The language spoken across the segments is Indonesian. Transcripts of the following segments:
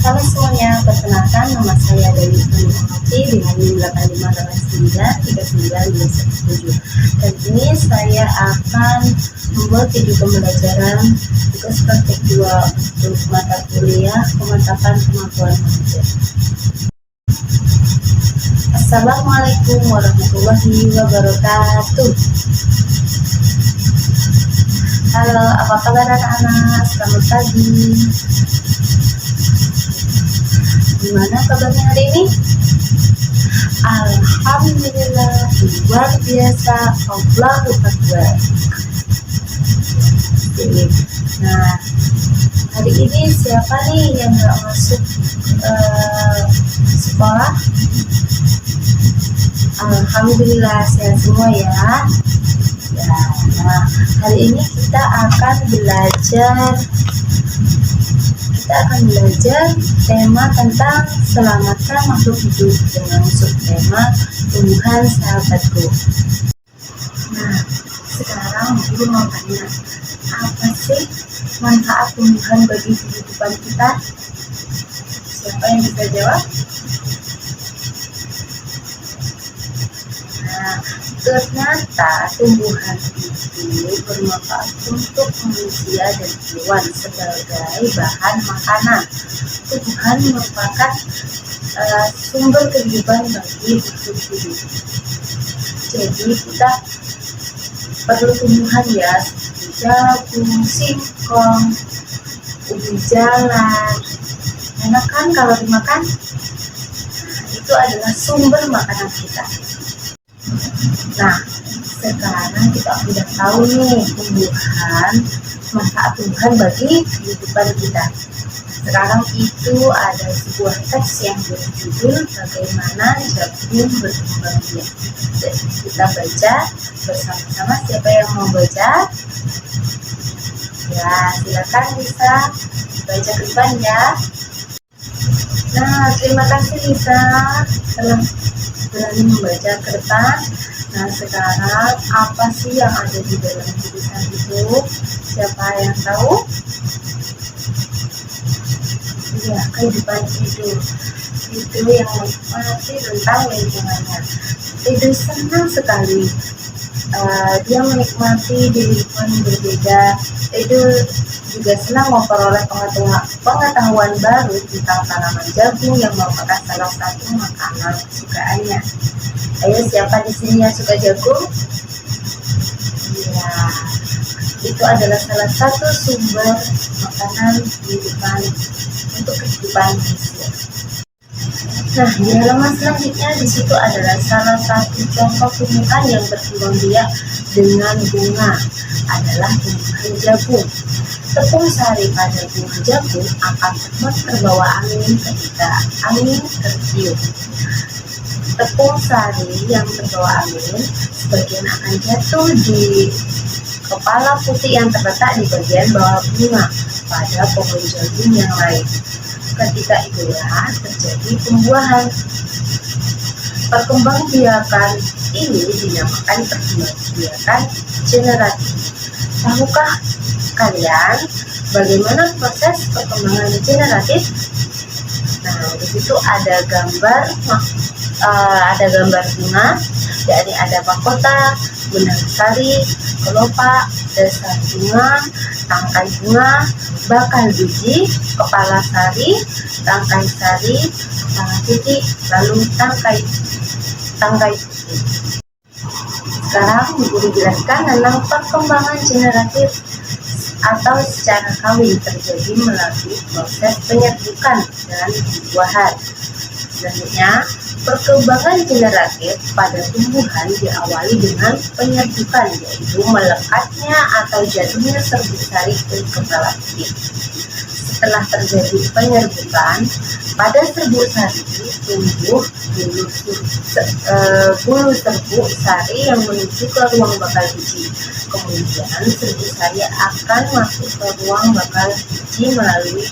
Halo semuanya, perkenalkan nama saya Dewi Purwati dengan NIM 85893927. Dan ini saya akan membuat video pembelajaran tugas praktik 2 untuk mata kuliah pemantapan kemampuan manusia. Assalamualaikum warahmatullahi wabarakatuh. Halo, apa kabar anak-anak? Selamat pagi. Gimana kabarnya hari ini? Alhamdulillah, luar biasa. Allahu Akbar. Nah, hari ini siapa nih yang nggak masuk sekolah? Alhamdulillah sehat semua ya. Nah, hari ini kita akan belajar tema tentang selamatkan makhluk hidup dengan subtema tumbuhan sahabatku. Nah, sekarang guru mau tanya, apa sih manfaat tumbuhan bagi kehidupan kita? Siapa yang bisa jawab? Nah, ternyata tumbuhan itu bermanfaat untuk manusia dan hewan sebagai bahan makanan. Tumbuhan merupakan sumber kehidupan bagi makhluk hidup. Jadi kita perlu tumbuhan ya, seperti jagung, singkong, ubi jalar. Enak kan kalau dimakan? Itu adalah sumber makanan kita. Nah, sekarang kita sudah tahu nih manfaat tumbuhan bagi kehidupan kita. Sekarang itu ada sebuah teks yang berjudul Bagaimana Jagung Berkembang Biak. Jadi kita baca bersama-sama. Siapa yang mau baca? Ya, silakan bisa baca ke depan ya. Nah, terima kasih Lisa telah berani membaca ke depan. Nah, sekarang apa sih yang ada di dalam tulisan itu? Siapa yang tahu? Ya, kehidupan hidup itu yang menikmati tentang lingkungannya. Itu senang sekali. Dia menikmati di lingkungan berbeda. Itu juga senang memperoleh pengetahuan baru tentang tanaman jagung yang merupakan salah satu makanan kesukaannya. Ayo, siapa di sini yang suka jagung? Ya, itu adalah salah satu sumber makanan kehidupan untuk kehidupan manusia. Nah, di halaman selanjutnya di situ adalah salah satu contoh tumbuhan yang berkembang biak dengan bunga adalah tumbuhan jagung. Tepung sari pada bunga jagung akan cepat terbawa angin ketika angin tertiup. Tepung sari yang terbawa angin sebagian akan jatuh di kepala putih yang terletak di bagian bawah bunga pada pohon jagung yang lain. Ketika itulah terjadi pembuahan. Perkembangbiakan ini dinamakan perkembangbiakan generatif. Tahukah kalian bagaimana proses perkembangan generatif? Nah, di situ ada gambar bunga, jadi ada mahkota, benang sari, kelopak, dasar bunga, tangkai bunga, bakal biji, kepala sari, tangkai sari, kepala titik, lalu tangkai titik. Sekarang guru jelaskan tentang perkembangan generatif atau secara kawin terjadi melalui proses penyerbukan dan pembuahan. Selanjutnya, perkembangan generatif pada tumbuhan diawali dengan penyerbukan, yaitu melekatnya atau jatuhnya serbuk sari ke kepala titik. Setelah terjadi penyerbukan, pada serbuk sari tumbuh bulu serbuk sari yang menuju ke ruang bakal biji. Kemudian serbuk sari akan masuk ke ruang bakal biji melalui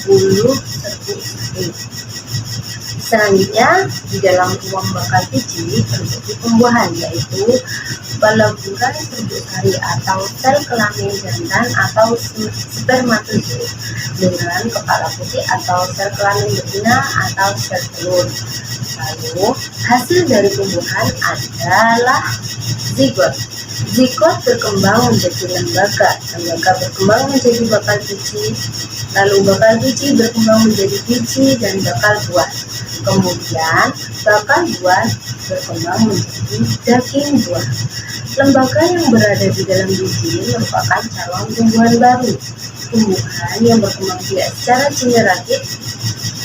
bulu serbuk sari. Selanjutnya, di dalam ruang bakal biji terjadi pembuahan, yaitu peleburan serbuk sari atau sel kelamin jantan atau spermatozoid dengan kepala putih atau sel kelamin betina atau sel telur. Lalu, hasil dari pembuahan adalah zigot. Zigot berkembang menjadi lembaga berkembang menjadi bakal biji, lalu bakal biji berkembang menjadi biji dan bakal buah. Kemudian, bakal buah berkembang menjadi daging buah. Lembaga yang berada di dalam biji merupakan calon tumbuhan baru. Tumbuhan yang berkembang biak secara generatif,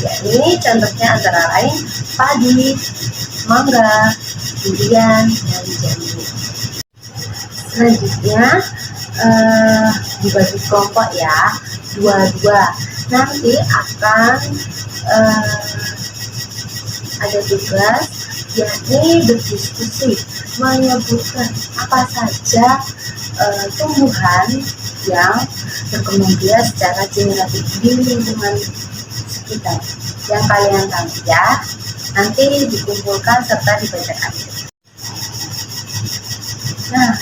yakni contohnya antara lain padi, mangga, durian, dan jambu. Selanjutnya dibagi kelompok ya, dua-dua. Nanti akan ada tugas, yakni berdiskusi menyebutkan apa saja tumbuhan yang berkembang biak secara generatif di lingkungan sekitar yang kalian tahu ya. Nanti dikumpulkan serta dibacakan. Nah,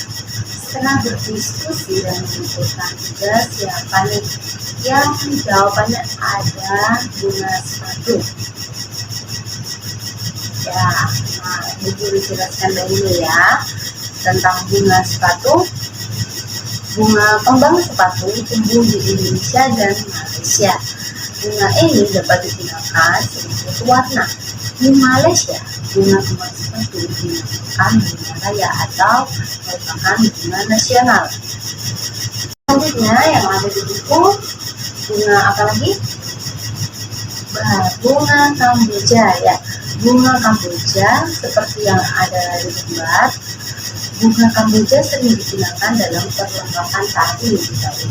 setelah berdiskusi dan mengumpulkan tugas, siapa nih yang jawabannya ada bunga sepatu? Ya, nah Ibu jelaskan dulu ya tentang bunga sepatu. Bunga kembang sepatu tumbuh di Indonesia dan Malaysia. Bunga ini dapat digunakan sebagai warna. Di Malaysia, bunga kembang sepatu dinamakan bunga raya atau merupakan bunga nasional. Selanjutnya yang ada di buku, bunga apa lagi? Bunga Kamboja ya. Bunga Kamboja seperti yang ada di gambar. Bunga Kamboja sering digunakan dalam perlengkapan tari di Bali.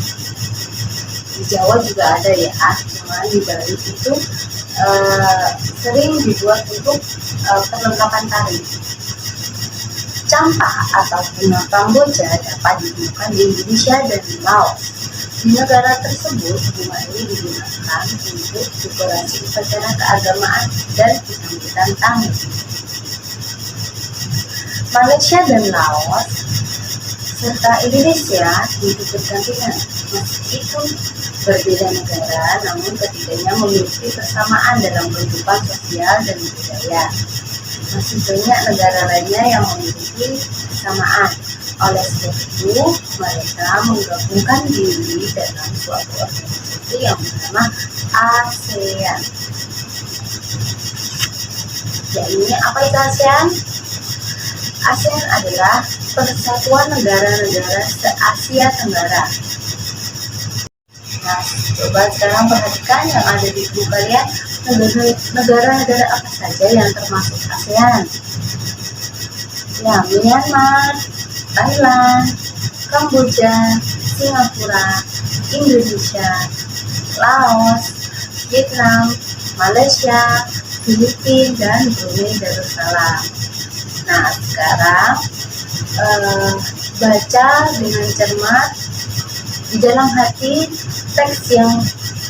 Di Jawa juga ada ya, cuma di Bali itu sering dibuat untuk perlengkapan tari. Campak atau bunga Kamboja dapat ditemukan di Indonesia dan di Laos. Di negara tersebut, bunga ini digunakan untuk dekorasi upacara keagamaan dan penyambutan tamu. Malaysia dan Laos serta Indonesia hidup berdampingan. Meskipun berbeda negara, namun ketiganya memiliki kesamaan dalam kehidupan sosial dan budaya. Masih banyak negara lainnya yang memiliki kesamaan. Oleh sebab itu, mereka menggabungkan diri dalam suatu organisasi yang bernama ASEAN. Ya, ini apa itu ASEAN? ASEAN adalah persatuan negara-negara se-Asia Tenggara. Nah, coba sekarang perhatikan yang ada di buku kalian, negara-negara apa saja yang termasuk ASEAN. Ya, Myanmar, Thailand, Kamboja, Singapura, Indonesia, Laos, Vietnam, Malaysia, Filipina, dan Brunei Darussalam. Nah, sekarang baca dengan cermat di dalam hati teks yang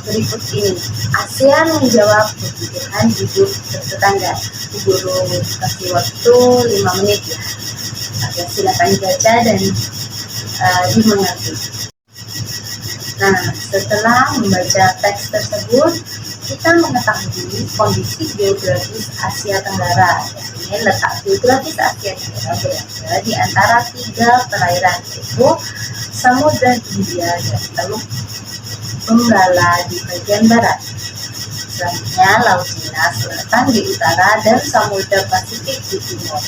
berikut ini. ASEAN menjawab kebutuhan hidup bertetangga. Guru kasih waktu 5 menit ya. Oke, silakan dibaca dan dimengerti. Nah, setelah membaca teks tersebut, kita mengetahui kondisi geografis Asia Tenggara. Ini letak geografis Asia Tenggara berada di antara 3 perairan, yaitu Samudra Hindia dan Teluk Benggala di bagian barat. Selanjutnya, Laut Cina Selatan di utara dan Samudra Pasifik di timur.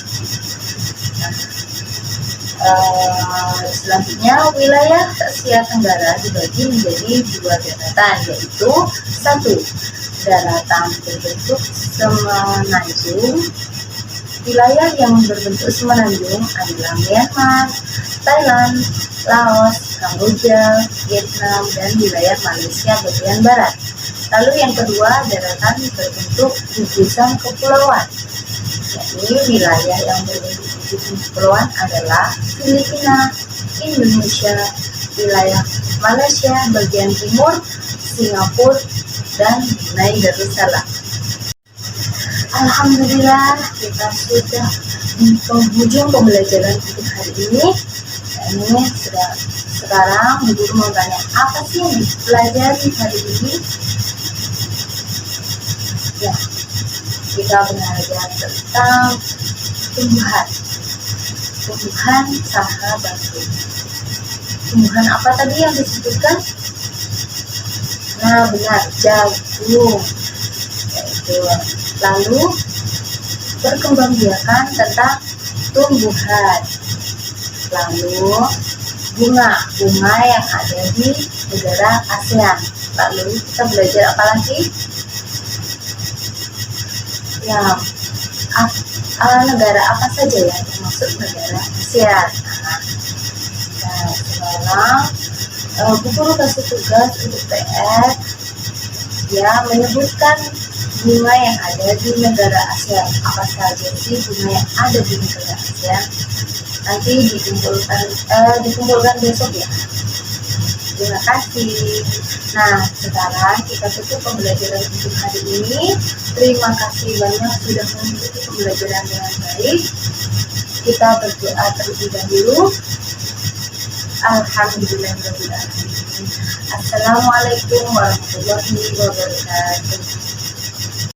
Selanjutnya, wilayah Asia Tenggara dibagi menjadi 2 daratan, yaitu 1. Daratan berbentuk semenanjung. Wilayah yang berbentuk semenanjung adalah Myanmar, Thailand, Laos, Kamboja, Vietnam, dan wilayah Malaysia bagian barat. Lalu yang kedua, daratan berbentuk gugusan kepulauan. Yakni wilayah yang berbentuk gugusan kepulauan adalah Filipina, Indonesia, wilayah Malaysia bagian timur, Singapura, dan Brunei Darussalam. Alhamdulillah kita sudah di penghujung pembelajaran untuk hari ini. Ini sekarang guru mau tanya, apa sih yang dipelajari hari ini? Ya, kita belajar tentang tumbuhan sahabat. Tumbuhan apa tadi yang disebutkan? Nah, benar, jagung. Yaitu. Lalu perkembangbiakan tentang tumbuhan. Lalu bunga yang ada di negara ASEAN. Lalu kita belajar apa lagi? Ya, negara apa saja ya termasuk negara ASEAN. Nah, sekarang Bu Guru kasih tugas untuk PR ya, menyebutkan bunga yang ada di negara ASEAN. Apa saja sih bunga yang ada di negara ASEAN? Nanti dikumpulkan besok ya. Terima kasih. Nah, sekarang kita tutup pembelajaran untuk hari ini. Terima kasih banyak sudah mengikuti pembelajaran dengan baik. Kita berdoa terlebih dahulu. Alhamdulillahirabbil alamin. Assalamualaikum warahmatullahi wabarakatuh.